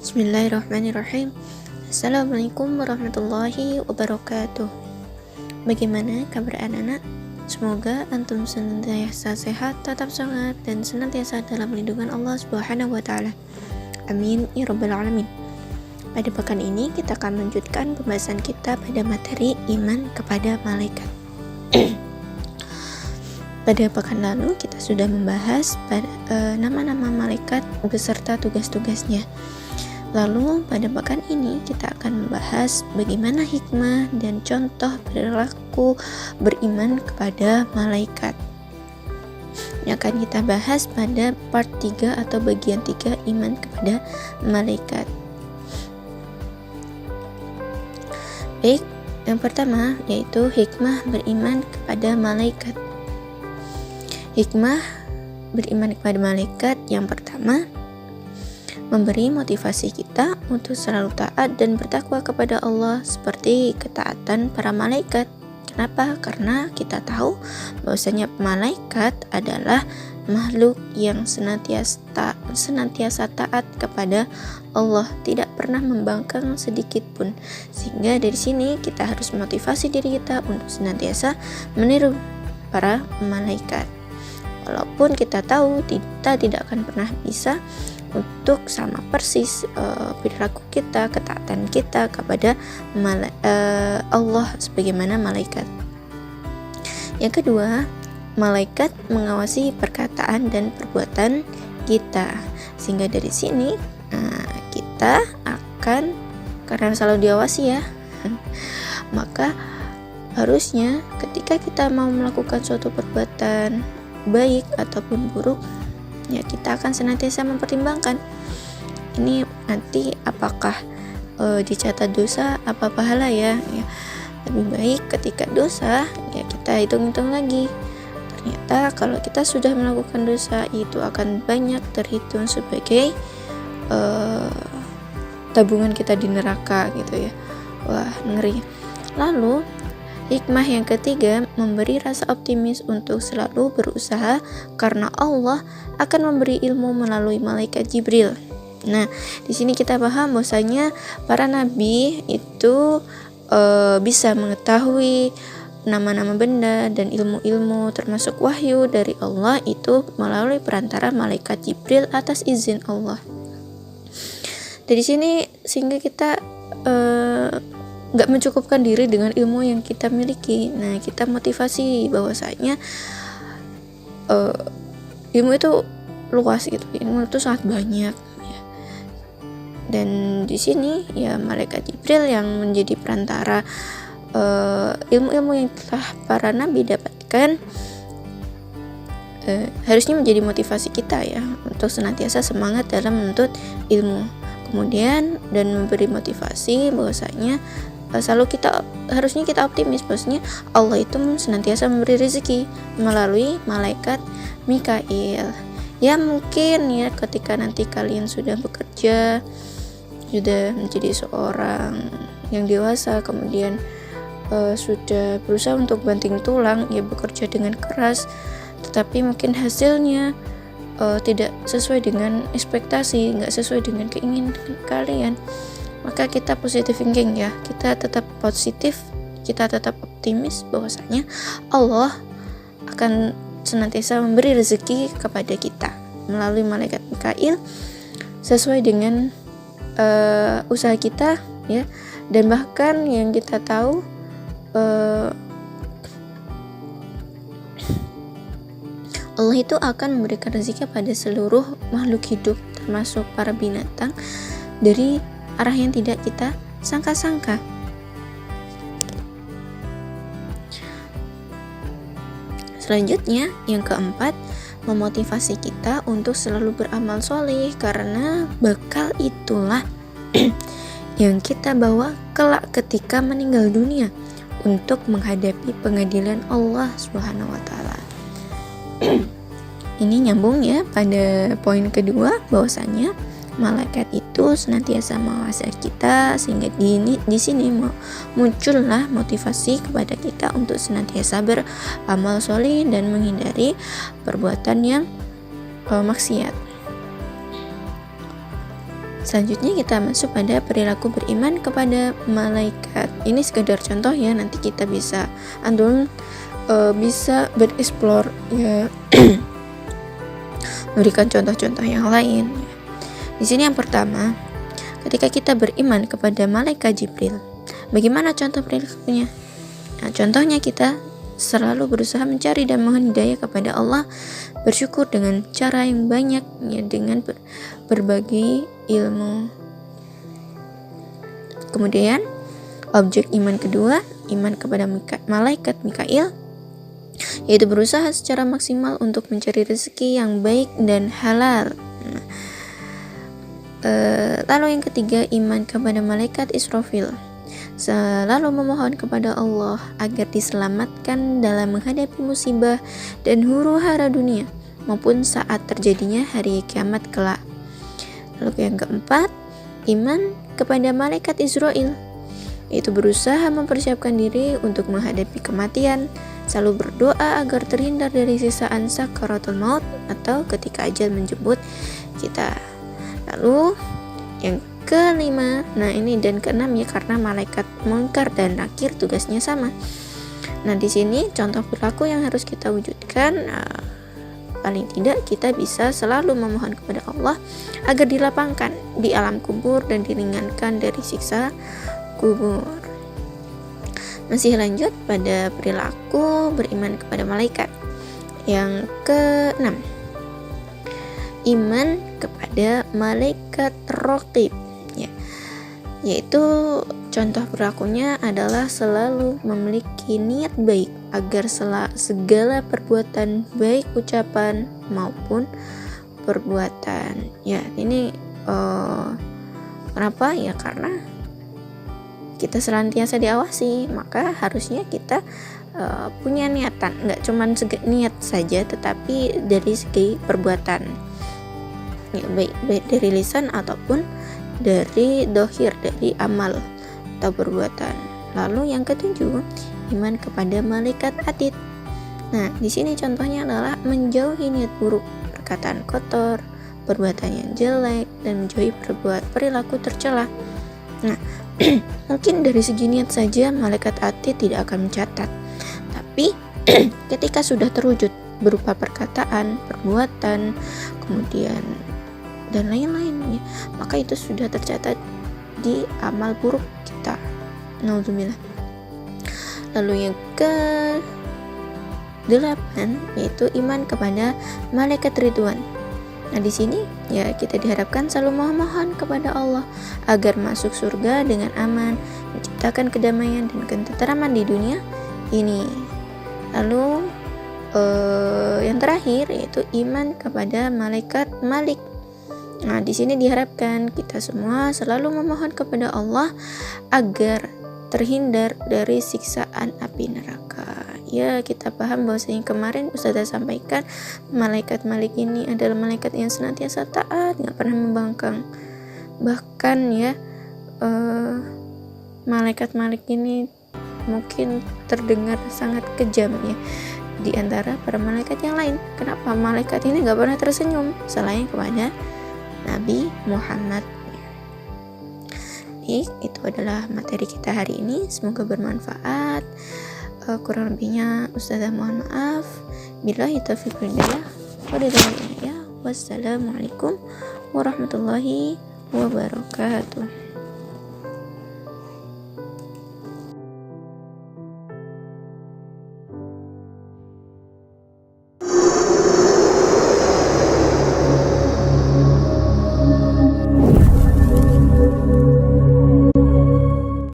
Bismillahirrahmanirrahim. Assalamualaikum warahmatullahi wabarakatuh. Bagaimana kabar anak-anak? Semoga antum senantiasa sehat, tetap semangat, dan senantiasa dalam lindungan Allah Subhanahu wa Ta'ala. Amin ya Rabbal 'Alamin. Pada pekan ini kita akan melanjutkan pembahasan kita pada materi iman kepada malaikat. Pada pekan lalu kita sudah membahas nama-nama malaikat beserta tugas-tugasnya. Lalu pada pekan ini kita akan membahas bagaimana hikmah dan contoh perilaku beriman kepada malaikat. Yang akan kita bahas pada part 3 atau bagian 3 iman kepada malaikat. Baik, yang pertama yaitu hikmah beriman kepada malaikat. Hikmah beriman kepada malaikat yang pertama, memberi motivasi kita untuk selalu taat dan bertakwa kepada Allah seperti ketaatan para malaikat. Kenapa? Karena kita tahu bahwasanya malaikat adalah makhluk yang senantiasa taat kepada Allah, tidak pernah membangkang sedikit pun. Sehingga dari sini kita harus motivasi diri kita untuk senantiasa meniru para malaikat. Walaupun kita tahu kita tidak akan pernah bisa untuk sama persis perilaku kita, ketaatan kita kepada Allah sebagaimana malaikat. Yang kedua, malaikat mengawasi perkataan dan perbuatan kita, sehingga dari sini kita akan, karena selalu diawasi ya, maka harusnya ketika kita mau melakukan suatu perbuatan baik ataupun buruk, ya kita akan senantiasa mempertimbangkan ini nanti apakah dicatat dosa apa pahala ya. Lebih baik ketika dosa ya kita hitung-hitung lagi, ternyata kalau kita sudah melakukan dosa itu akan banyak terhitung sebagai tabungan kita di neraka gitu ya. Wah, ngeri. Lalu hikmah yang ketiga, memberi rasa optimis untuk selalu berusaha karena Allah akan memberi ilmu melalui malaikat Jibril. Nah, di sini kita paham bahwasanya para nabi itu bisa mengetahui nama-nama benda dan ilmu-ilmu termasuk wahyu dari Allah itu melalui perantara malaikat Jibril atas izin Allah. Dari sini sehingga kita nggak mencukupkan diri dengan ilmu yang kita miliki. Nah, kita motivasi bahwasanya ilmu itu luas gitu, ilmu itu sangat banyak ya. Dan di sini ya malaikat Jibril yang menjadi perantara ilmu-ilmu yang telah para nabi dapatkan, harusnya menjadi motivasi kita ya untuk senantiasa semangat dalam menuntut ilmu. Kemudian dan memberi motivasi bahwasanya harusnya kita optimis bahwasanya Allah itu senantiasa memberi rezeki melalui malaikat Mikail. Ya mungkin ya ketika nanti kalian sudah bekerja, sudah menjadi seorang yang dewasa, kemudian sudah berusaha untuk banting tulang, ya bekerja dengan keras, tetapi mungkin hasilnya tidak sesuai dengan ekspektasi, nggak sesuai dengan keinginan kalian, maka kita positive thinking ya, kita tetap positif, kita tetap optimis bahwasanya Allah akan senantiasa memberi rezeki kepada kita melalui malaikat Mikail sesuai dengan usaha kita ya. Dan bahkan yang kita tahu Allah itu akan memberikan rezeki pada seluruh makhluk hidup termasuk para binatang dari arah yang tidak kita sangka-sangka. Selanjutnya, yang keempat, memotivasi kita untuk selalu beramal soleh, karena bekal itulah yang kita bawa kelak ketika meninggal dunia untuk menghadapi pengadilan Allah Subhanahu wa Ta'ala. Ini nyambung ya pada poin kedua, bahwasanya malaikat itu senantiasa mengawasi kita, sehingga di sini muncullah motivasi kepada kita untuk senantiasa beramal soleh dan menghindari perbuatan yang maksiat. Selanjutnya kita masuk pada perilaku beriman kepada malaikat. Ini sekedar contoh ya, nanti kita bisa antum bisa bereksplor ya, memberikan contoh-contoh yang lain. Di sini yang pertama, ketika kita beriman kepada malaikat Jibril, bagaimana contoh perilakunya? Nah, contohnya kita selalu berusaha mencari dan mohon hidayah kepada Allah, bersyukur dengan cara yang banyak ya, dengan berbagi ilmu. Kemudian objek iman kedua, iman kepada malaikat Mikail, yaitu berusaha secara maksimal untuk mencari rezeki yang baik dan halal. Lalu yang ketiga, iman kepada malaikat Israfil, selalu memohon kepada Allah agar diselamatkan dalam menghadapi musibah dan huru-hara dunia maupun saat terjadinya hari kiamat kelak. Lalu yang keempat, iman kepada malaikat Israel, yaitu berusaha mempersiapkan diri untuk menghadapi kematian, selalu berdoa agar terhindar dari sisaan sakaratul maut atau ketika ajal menjemput kita. Lalu yang kelima, nah ini dan keenam ya, karena malaikat Munkar dan Nakir tugasnya sama. Nah di sini contoh perilaku yang harus kita wujudkan, paling tidak kita bisa selalu memohon kepada Allah agar dilapangkan di alam kubur dan diringankan dari siksa kubur. Masih lanjut pada perilaku beriman kepada malaikat. Yang keenam, iman kepada malaikat Raqib, yaitu contoh perilakunya adalah selalu memiliki niat baik agar segala perbuatan baik ucapan maupun perbuatan. Ya ini kenapa ya, karena kita senantiasa diawasi, maka harusnya kita punya niatan, nggak cuman niat saja, tetapi dari segi perbuatan ya, baik dari lisan ataupun dari dohir, dari amal atau perbuatan. Lalu yang ketujuh, iman kepada malaikat Atid. Nah di sini contohnya adalah menjauhi niat buruk, perkataan kotor, perbuatan yang jelek, dan menjauhi perilaku tercela. Nah mungkin dari segi niat saja malaikat Atid tidak akan mencatat, tapi ketika sudah terwujud berupa perkataan, perbuatan, kemudian dan lain-lain ya, maka itu sudah tercatat di amal buruk kita. Nauzubillah. Lalu yang ke-8 yaitu iman kepada malaikat Ridwan. Nah di sini ya kita diharapkan selalu memohon kepada Allah agar masuk surga dengan aman, menciptakan kedamaian dan ketentraman di dunia ini. Lalu yang terakhir yaitu iman kepada malaikat Malik. Nah, di sini diharapkan kita semua selalu memohon kepada Allah agar terhindar dari siksaan api neraka. Ya, kita paham bahwasanya kemarin Ustazah sampaikan malaikat Malik ini adalah malaikat yang senantiasa taat, nggak pernah membangkang. Bahkan ya, malaikat Malik ini mungkin terdengar sangat kejam ya di antara para malaikat yang lain. Kenapa malaikat ini nggak pernah tersenyum selain kepada Nabi Muhammad. Itu adalah materi kita hari ini, semoga bermanfaat. Kurang lebihnya Ustazah mohon maaf. Billahi taufiq wal hidayah. Wassalamualaikum warahmatullahi wabarakatuh.